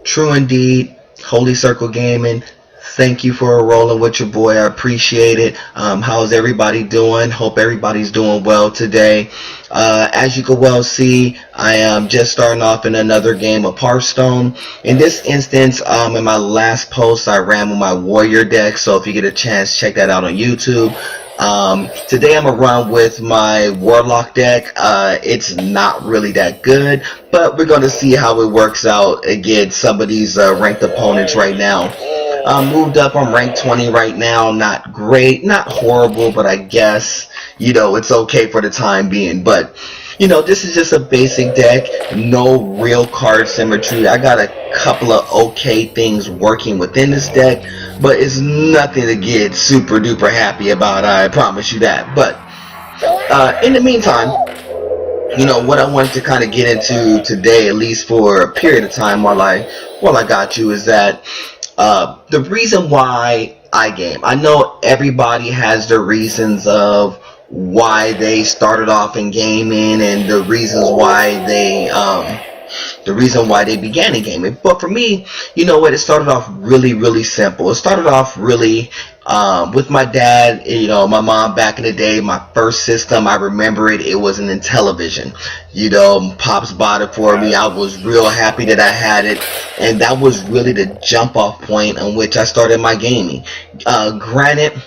True indeed. Holy Circle Gaming. Thank you for rolling with your boy. I appreciate it. How's everybody doing? Hope everybody's doing well today. As you can well see, I am just starting off in another game of Hearthstone. In this instance, in my last post, I ran with my Warrior deck. So if you get a chance, check that out on YouTube. Today I'm around with my Warlock deck. It's not really that good, but we're going to see how it works out against some of these ranked opponents right now. Moved up on rank 20 right now. Not great, not horrible, but I guess, it's okay for the time being. But, this is just a basic deck. No real card symmetry. I got a couple of okay things working within this deck, but it's nothing to get super duper happy about, I promise you that. But in the meantime, what I wanted to kind of get into today, at least for a period of time while I got you, is that the reason why I game. I know everybody has their reasons of why they started off in gaming and the reasons why they began in gaming. But for me, it started off really simple. It started off really with my dad, my mom back in the day. My first system, I remember it was an Intellivision. Pops bought it for me. I was real happy that I had it, and that was really the jump off point on which I started my gaming. Granted,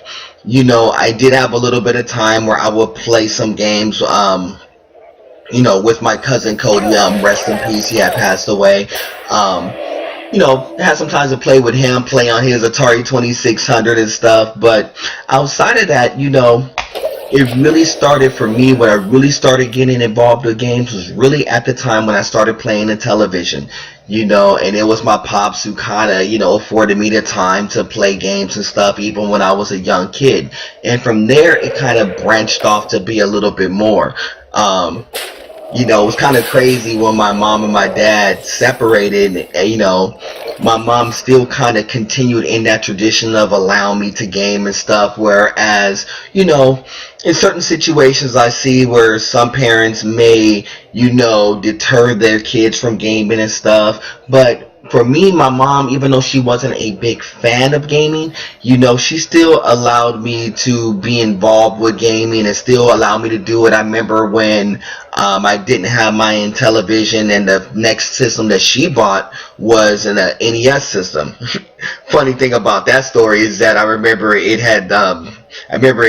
I did have a little bit of time where I would play some games with my cousin Cody, rest in peace, he had passed away. Had some time to play with him, play on his Atari 2600 and stuff, but outside of that, it really started for me when I really started getting involved with games was really at the time when I started playing the television, and it was my pops who kind of, afforded me the time to play games and stuff even when I was a young kid. And from there, it kind of branched off to be a little bit more. It was kind of crazy when my mom and my dad separated. My mom still kind of continued in that tradition of allowing me to game and stuff, whereas, in certain situations I see where some parents may, deter their kids from gaming and stuff, but for me, my mom, even though she wasn't a big fan of gaming, she still allowed me to be involved with gaming and still allowed me to do it. I remember when I didn't have my Intellivision, and the next system that she bought was an NES system. Funny thing about that story is that I remember it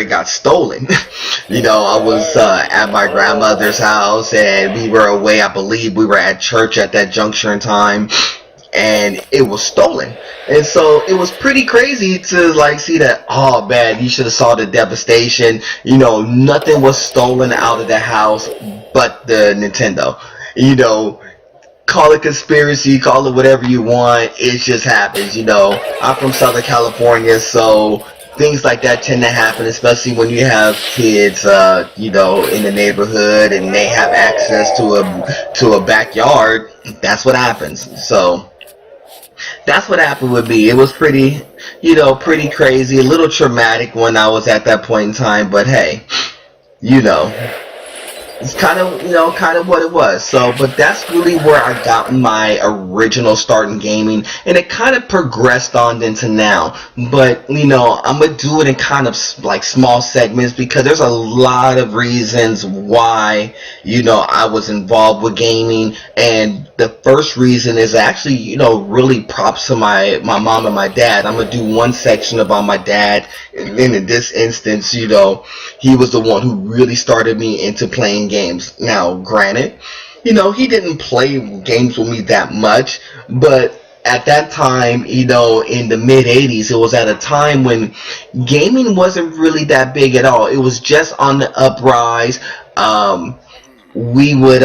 got stolen. I was at my grandmother's house, and we were away. I believe we were at church at that juncture in time, and it was stolen. And so it was pretty crazy to see that. Oh man, you should have saw the devastation. Nothing was stolen out of the house but the Nintendo. Call it conspiracy, call it whatever you want, it just happens. I'm from Southern California, so things like that tend to happen, especially when you have kids, in the neighborhood and they have access to a backyard. That's what happens. So that's what happened with me. It was pretty crazy, a little traumatic when I was at that point in time, but hey, it's kind of what it was. So, but that's really where I got my original start in gaming, and it kind of progressed on into now. But I'm gonna do it in kind of like small segments because there's a lot of reasons why I was involved with gaming, and the first reason is actually really props to my mom and my dad. I'm gonna do one section about my dad, and then in this instance, he was the one who really started me into playing games. Now, granted, he didn't play games with me that much, but at that time, in the mid 80s, it was at a time when gaming wasn't really that big at all. It was just on the uprise. We would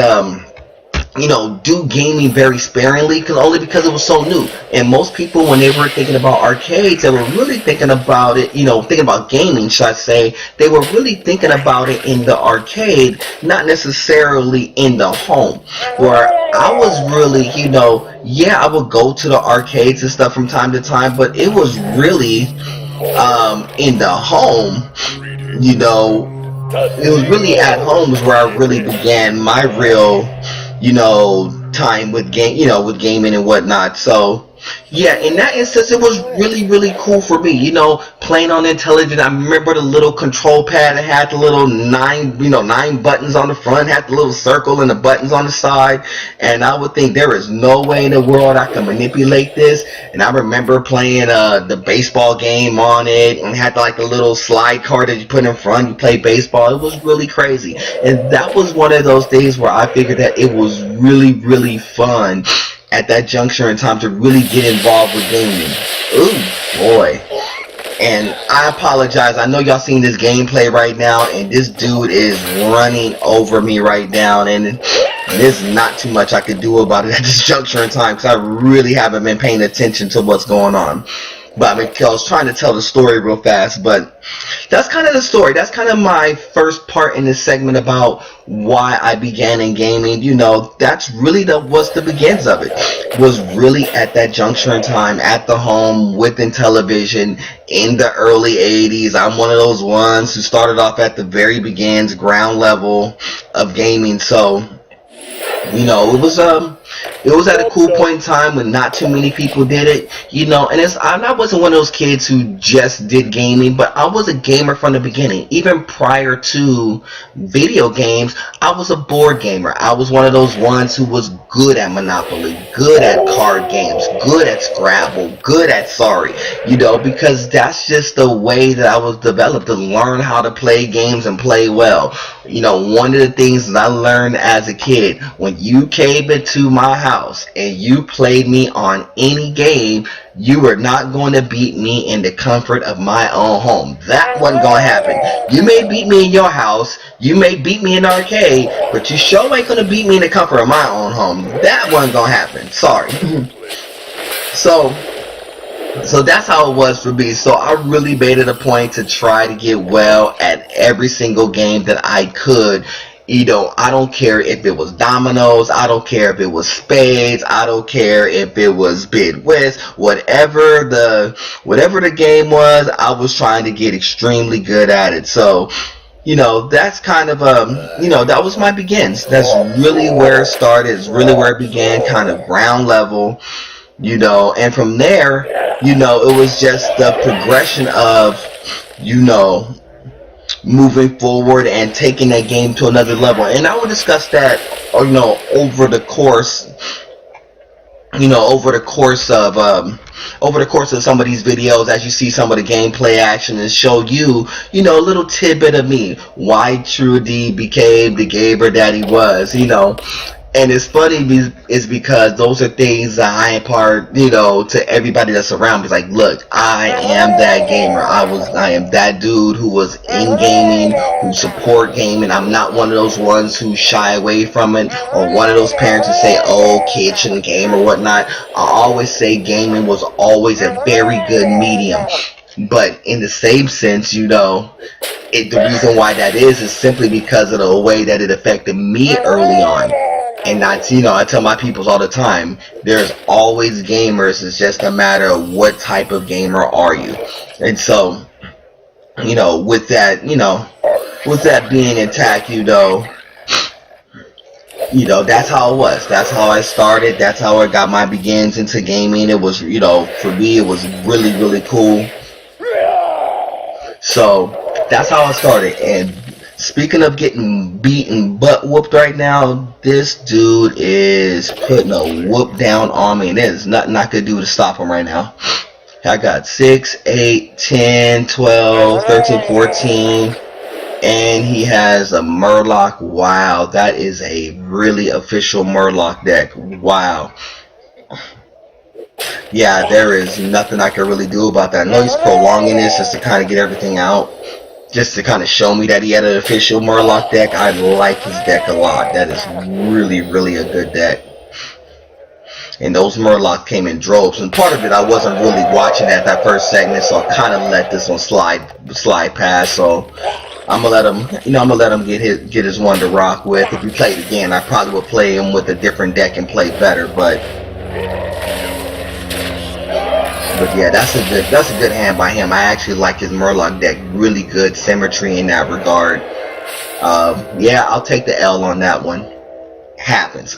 do gaming very sparingly, only because it was so new. And most people, when they were thinking about arcades, they were really thinking about it, thinking about gaming, should I say, they were really thinking about it in the arcade, not necessarily in the home. Where I was really, I would go to the arcades and stuff from time to time, but it was really in the home, it was really at home is where I really began my real time with with gaming and whatnot. So yeah, in that instance, it was really cool for me. Playing on Intelligent. I remember the little control pad that had the little nine buttons on the front, had the little circle and the buttons on the side. And I would think there is no way in the world I can manipulate this. And I remember playing the baseball game on it, and had like a little slide card that you put in front. You play baseball. It was really crazy, and that was one of those days where I figured that it was really fun at that juncture in time to really get involved with gaming. Ooh, boy. And I apologize. I know y'all seen this gameplay right now, and this dude is running over me right now, and there's not too much I could do about it at this juncture in time, because I really haven't been paying attention to what's going on. But I was trying to tell the story real fast, but that's kind of the story. That's kind of my first part in this segment about why I began in gaming. That's really what's the begins of it. Was really at that juncture in time, at the home, within television, in the early 80s. I'm one of those ones who started off at the very begins, ground level of gaming. So, it was at a cool point in time when not too many people did it, and I wasn't one of those kids who just did gaming, but I was a gamer from the beginning. Even prior to video games, I was a board gamer. I was one of those ones who was good at Monopoly, good at card games, good at Scrabble, good at Sorry, because that's just the way that I was developed, to learn how to play games and play well. One of the things that I learned as a kid, when you came into my house and you played me on any game, you were not going to beat me in the comfort of my own home. That wasn't going to happen. You may beat me in your house, you may beat me in the arcade, but you sure ain't going to beat me in the comfort of my own home. That wasn't going to happen. Sorry. So that's how it was for me. So I really made it a point to try to get well at every single game that I could. I don't care if it was dominoes, I don't care if it was spades, I don't care if it was bid whist, whatever the game was, I was trying to get extremely good at it. So, that's kind of that was my begins. That's really where it started. It's really where it began, kind of ground level. And from there, it was just the progression of, moving forward and taking that game to another level. And I will discuss that, over the course of some of these videos, as you see some of the gameplay action, and show you, a little tidbit of me, why Trudy became the gamer that he was, And it's funny is because those are things that I impart, to everybody that's around me. It's like, look, I am that gamer. I am that dude who was in gaming, who support gaming. I'm not one of those ones who shy away from it, or one of those parents who say, oh, kids shouldn't game or whatnot. I always say gaming was always a very good medium. But in the same sense, the reason why that is simply because of the way that it affected me early on. And I tell my peoples all the time, there's always gamers. It's just a matter of what type of gamer are you. And so, with that being intact, that's how it was. That's how I started. That's how I got my begins into gaming. It was, for me, it was really cool. So that's how I started. And speaking of getting beaten butt whooped right now, this dude is putting a whoop down on me, and there's nothing I could do to stop him right now. I got 6, 8, 10, 12, 13, 14, and he has a Murloc. Wow, that is a really official Murloc deck. Wow. Yeah, there is nothing I can really do about that. I know he's prolonging this just to kind of get everything out, just to kind of show me that he had an official Murloc deck. I like his deck a lot. That is really a good deck. And those Murloc came in droves. And part of it, I wasn't really watching at that first segment, so I kind of let this one slide past. So I'm gonna let him get his one to rock with. If we played again, I probably would play him with a different deck and play better. But yeah, that's a good hand by him. I actually like his Murloc deck. Really good symmetry in that regard. Yeah, I'll take the L on that one. Happens.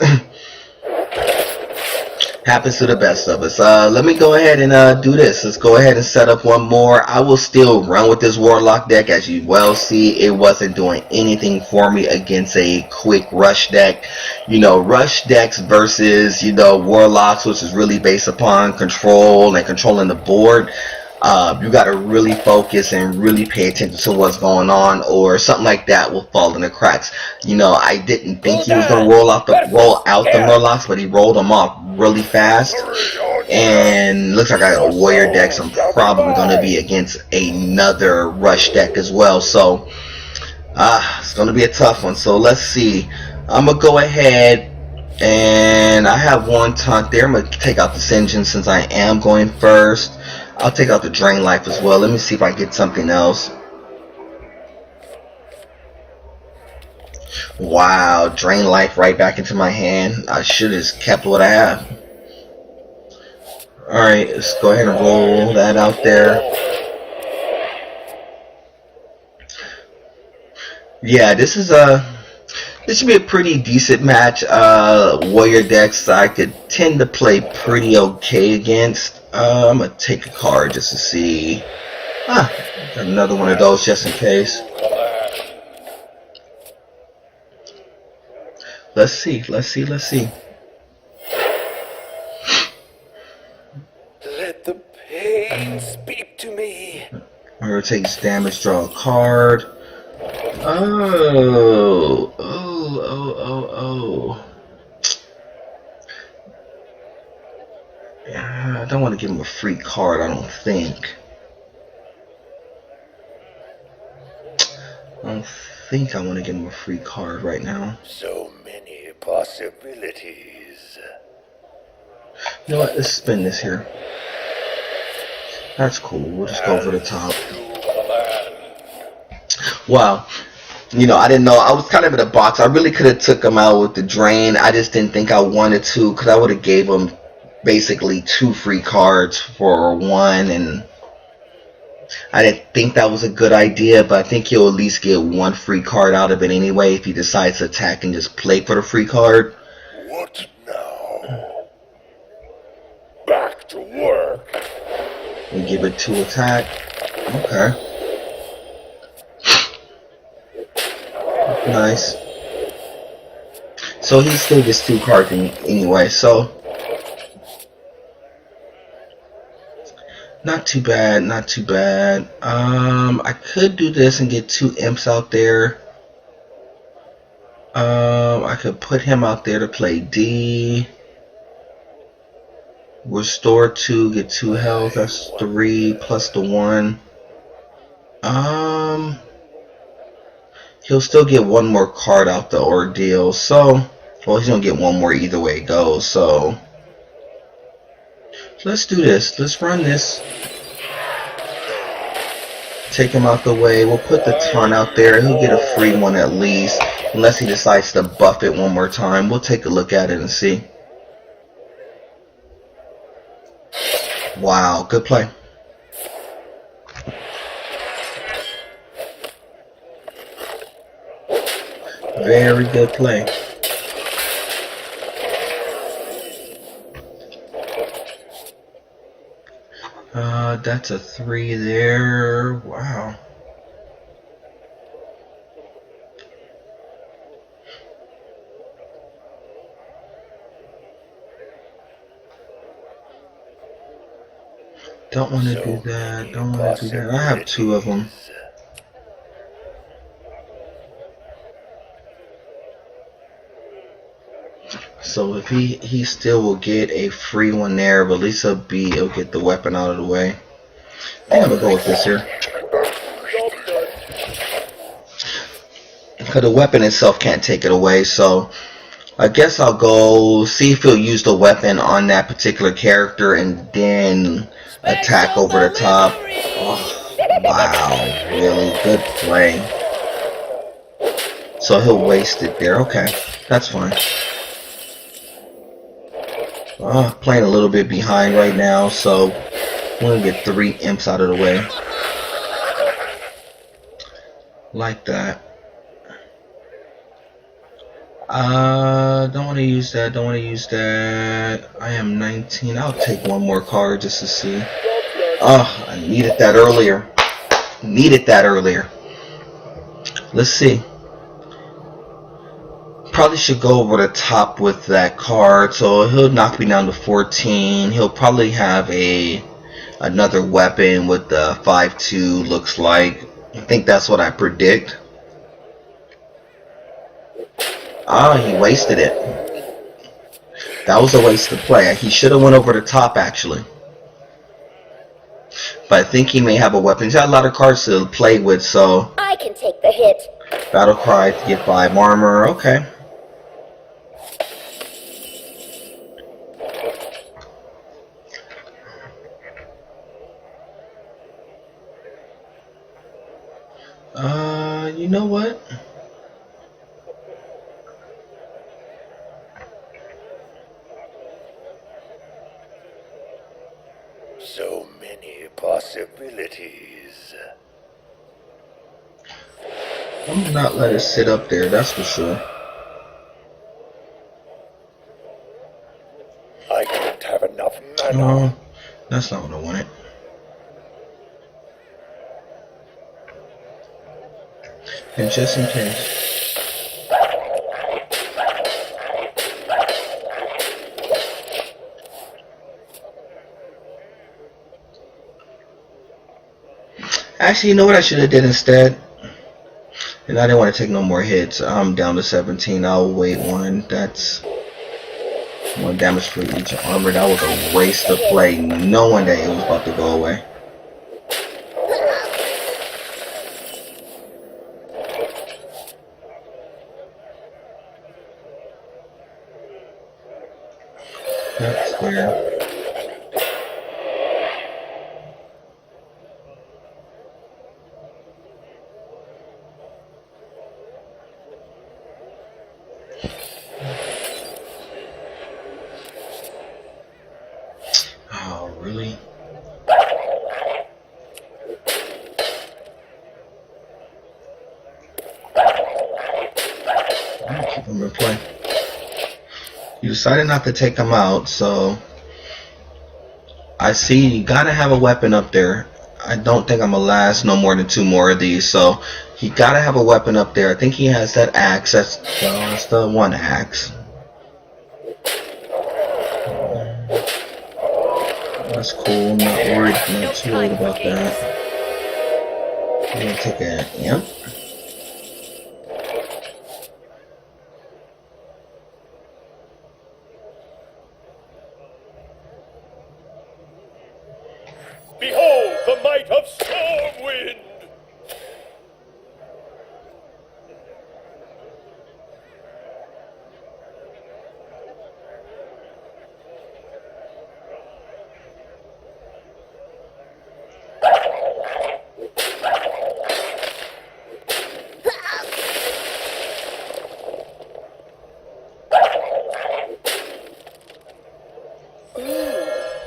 Happens to the best of us. Let me go ahead and do this. Let's go ahead and set up one more. I will still run with this Warlock deck. As you well see, it wasn't doing anything for me against a quick rush deck. Rush decks versus, Warlocks, which is really based upon control and controlling the board. You got to really focus and really pay attention to what's going on, or something like that will fall in the cracks. I didn't think he was going to roll out the Murlocs, but he rolled them off really fast. And looks like I got a Warrior deck, so I'm probably going to be against another Rush deck as well. So it's going to be a tough one. So let's see. I'm going to go ahead, and I have one taunt there. I'm going to take out the Sinjin since I am going first. I'll take out the Drain Life as well. Let me see if I get something else. Wow, Drain Life right back into my hand. I should have kept what I have. Alright, let's go ahead and roll that out there. Yeah, this should be a pretty decent match. Warrior decks I could tend to play pretty okay against. I'm going to take a card just to see. Got another one of those just in case. Let's see. Let the pain speak to me. Whoever takes damage, draw a card. Oh. I don't want to give him a free card, I don't think. I want to give him a free card right now. So many possibilities. You know what? Let's spin this here. That's cool. We'll just go over the top. Wow. I didn't know. I was kind of in a box. I really could have took him out with the drain. I just didn't think I wanted to, because I would have gave him basically 2 free cards for 1, and I didn't think that was a good idea, but I think he'll at least get 1 free card out of it anyway if he decides to attack and just play for the free card. What now? Back to work. And give it 2 attack. Okay. Nice. So he still gets 2 cards anyway, so not too bad. I could do this and get 2 imps out there. I could put him out there to play D. Restore 2, get 2 health. That's 3 plus the 1. He'll still get 1 more card out the ordeal. So, well, he's gonna get 1 more either way it goes. So let's do this. Let's run this. Take him out the way. We'll put the taunt out there. He'll get a free one at least, unless he decides to buff it 1 more time. We'll take a look at it and see. Wow, good play. Very good play. That's a 3 there. Wow. Don't want to do that. I have 2 of them. So if he still will get a free one there, but at least he'll get the weapon out of the way. I think I'm gonna go with this here. Because the weapon itself can't take it away, so I guess I'll go see if he'll use the weapon on that particular character and then attack over the top. Oh, wow, really good play. So he'll waste it there. Okay, that's fine. Playing a little bit behind right now, so I'm going to get 3 imps out of the way. Like that. Don't want to use that. Don't want to use that. I am 19. I'll take one more card just to see. Oh, I needed that earlier. Needed that earlier. Let's see. Probably should go over the top with that card. So he'll knock me down to 14. He'll probably have another weapon with the 5-2. Looks like. I think that's what I predict. Ah, he wasted it. That was a waste of play. He should have went over the top actually. But I think he may have a weapon. He's got a lot of cards to play with, so I can take the hit. Battle Cry to get 5 armor. Okay. You know what? So many possibilities. I'm gonna not let it sit up there, that's for sure. I can't have enough mana. No, that's not what I wanted. And just in case. Actually, you know what I should have did instead? And I didn't want to take no more hits. I'm down to 17. I'll wait one. That's 1 damage for each armor. That was a waste of play, knowing that it was about to go away. That's clear. Oh, really? I'm gonna keep him in play. You decided not to take him out, so I see you gotta have a weapon up there. I don't think I'm gonna last no more than 2 more of these, so he gotta have a weapon up there. I think he has that axe. That's the 1 axe. That's cool. I'm not too worried about that. I'm gonna take a imp. Behold the might of Stormwind!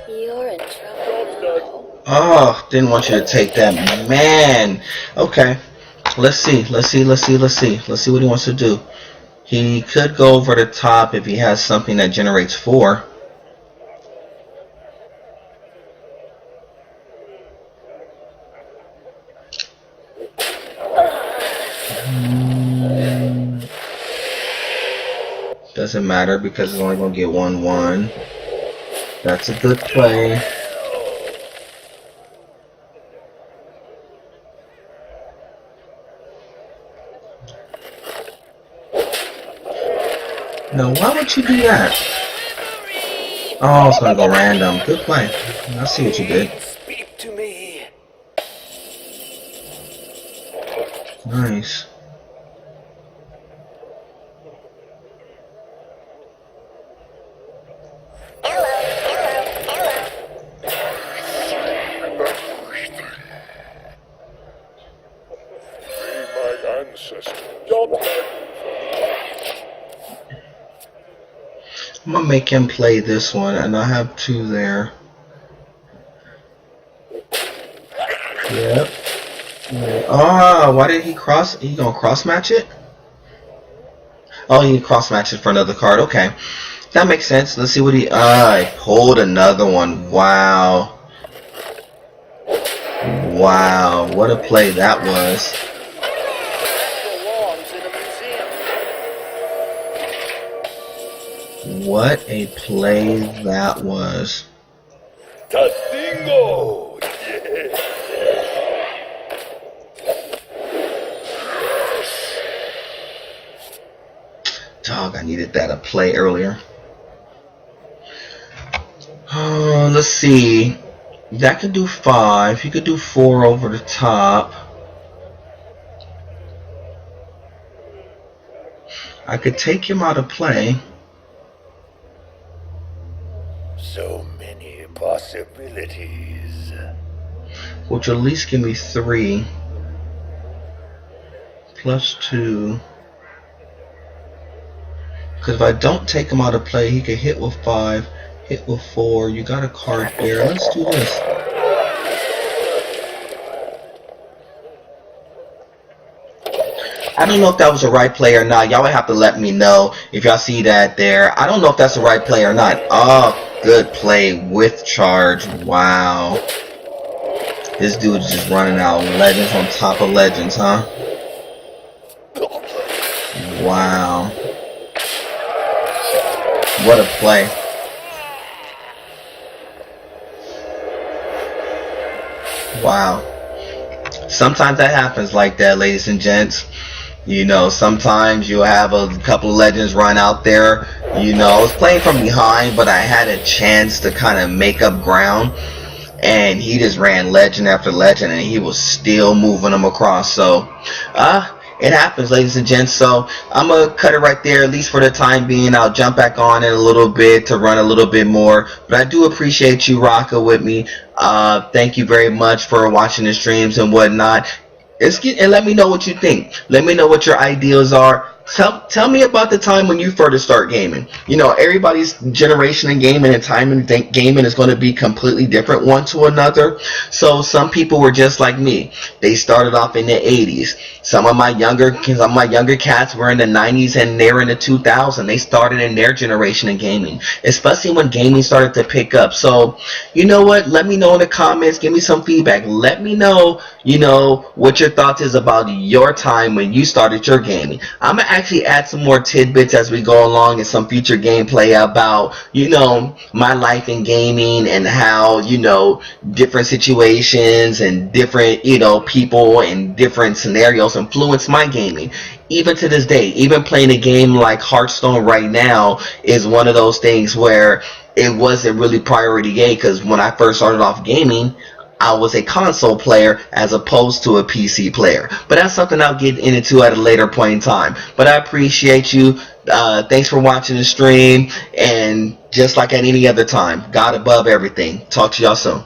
You're in trouble. Oh, didn't want you to take that, man. Okay, let's see what he wants to do. He could go over the top if he has something that generates 4. Doesn't matter because it's only gonna get 1/1. That's a good play. No, why would you do that? Oh, it's gonna go random. Good play. I see what you did. Speak to me. Nice. I'm gonna make him play this one, and I have 2 there. Yep. Ah, why did he cross? He gonna cross match it? Oh, he cross matches for another card. Okay, that makes sense. Let's see what he. I pulled another one. Wow, wow, what a play that was. Belongs in a museum. What a play that was. Tastingo! Dog, I needed that a play earlier. Let's see. That could do 5. He could do 4 over the top. I could take him out of play. So many possibilities. Which will at least give me 3. Plus 2. Because if I don't take him out of play, he could hit with 5, hit with 4. You got a card there. Let's do this. I don't know if that was the right play or not. Y'all would have to let me know if y'all see that there. I don't know if that's the right play or not. Oh, good play with charge. Wow. This dude's just running out legends on top of legends, huh? Wow. What a play. Wow. Sometimes that happens like that, ladies and gents. You know, sometimes you have a couple of legends run out there. You know, I was playing from behind, but I had a chance to kind of make up ground. And he just ran legend after legend, and he was still moving them across. So, it happens, ladies and gents. So I'm gonna cut it right there, at least for the time being. I'll jump back on in a little bit to run a little bit more, but I do appreciate you rocking with me. Thank you very much for watching the streams and whatnot. And let me know what you think. Let me know what your ideas are. Tell me about the time when you first start gaming. You know, everybody's generation in gaming and time in gaming is going to be completely different one to another. So some people were just like me. They started off in the 80s. Some of my younger cats were in the 90s and they're in the 2000s. They started in their generation in gaming, especially when gaming started to pick up. So, you know what? Let me know in the comments. Give me some feedback. Let me know, you know, what your thoughts is about your time when you started your gaming. I'm going to actually add some more tidbits as we go along and some future gameplay about, you know, my life in gaming and how, you know, different situations and different, you know, people and different scenarios influence my gaming. Even to this day, even playing a game like Hearthstone right now is one of those things where it wasn't really priority A, because when I first started off gaming, I was a console player as opposed to a PC player. But that's something I'll get into at a later point in time. But I appreciate you. Thanks for watching the stream. And just like at any other time, God above everything. Talk to y'all soon.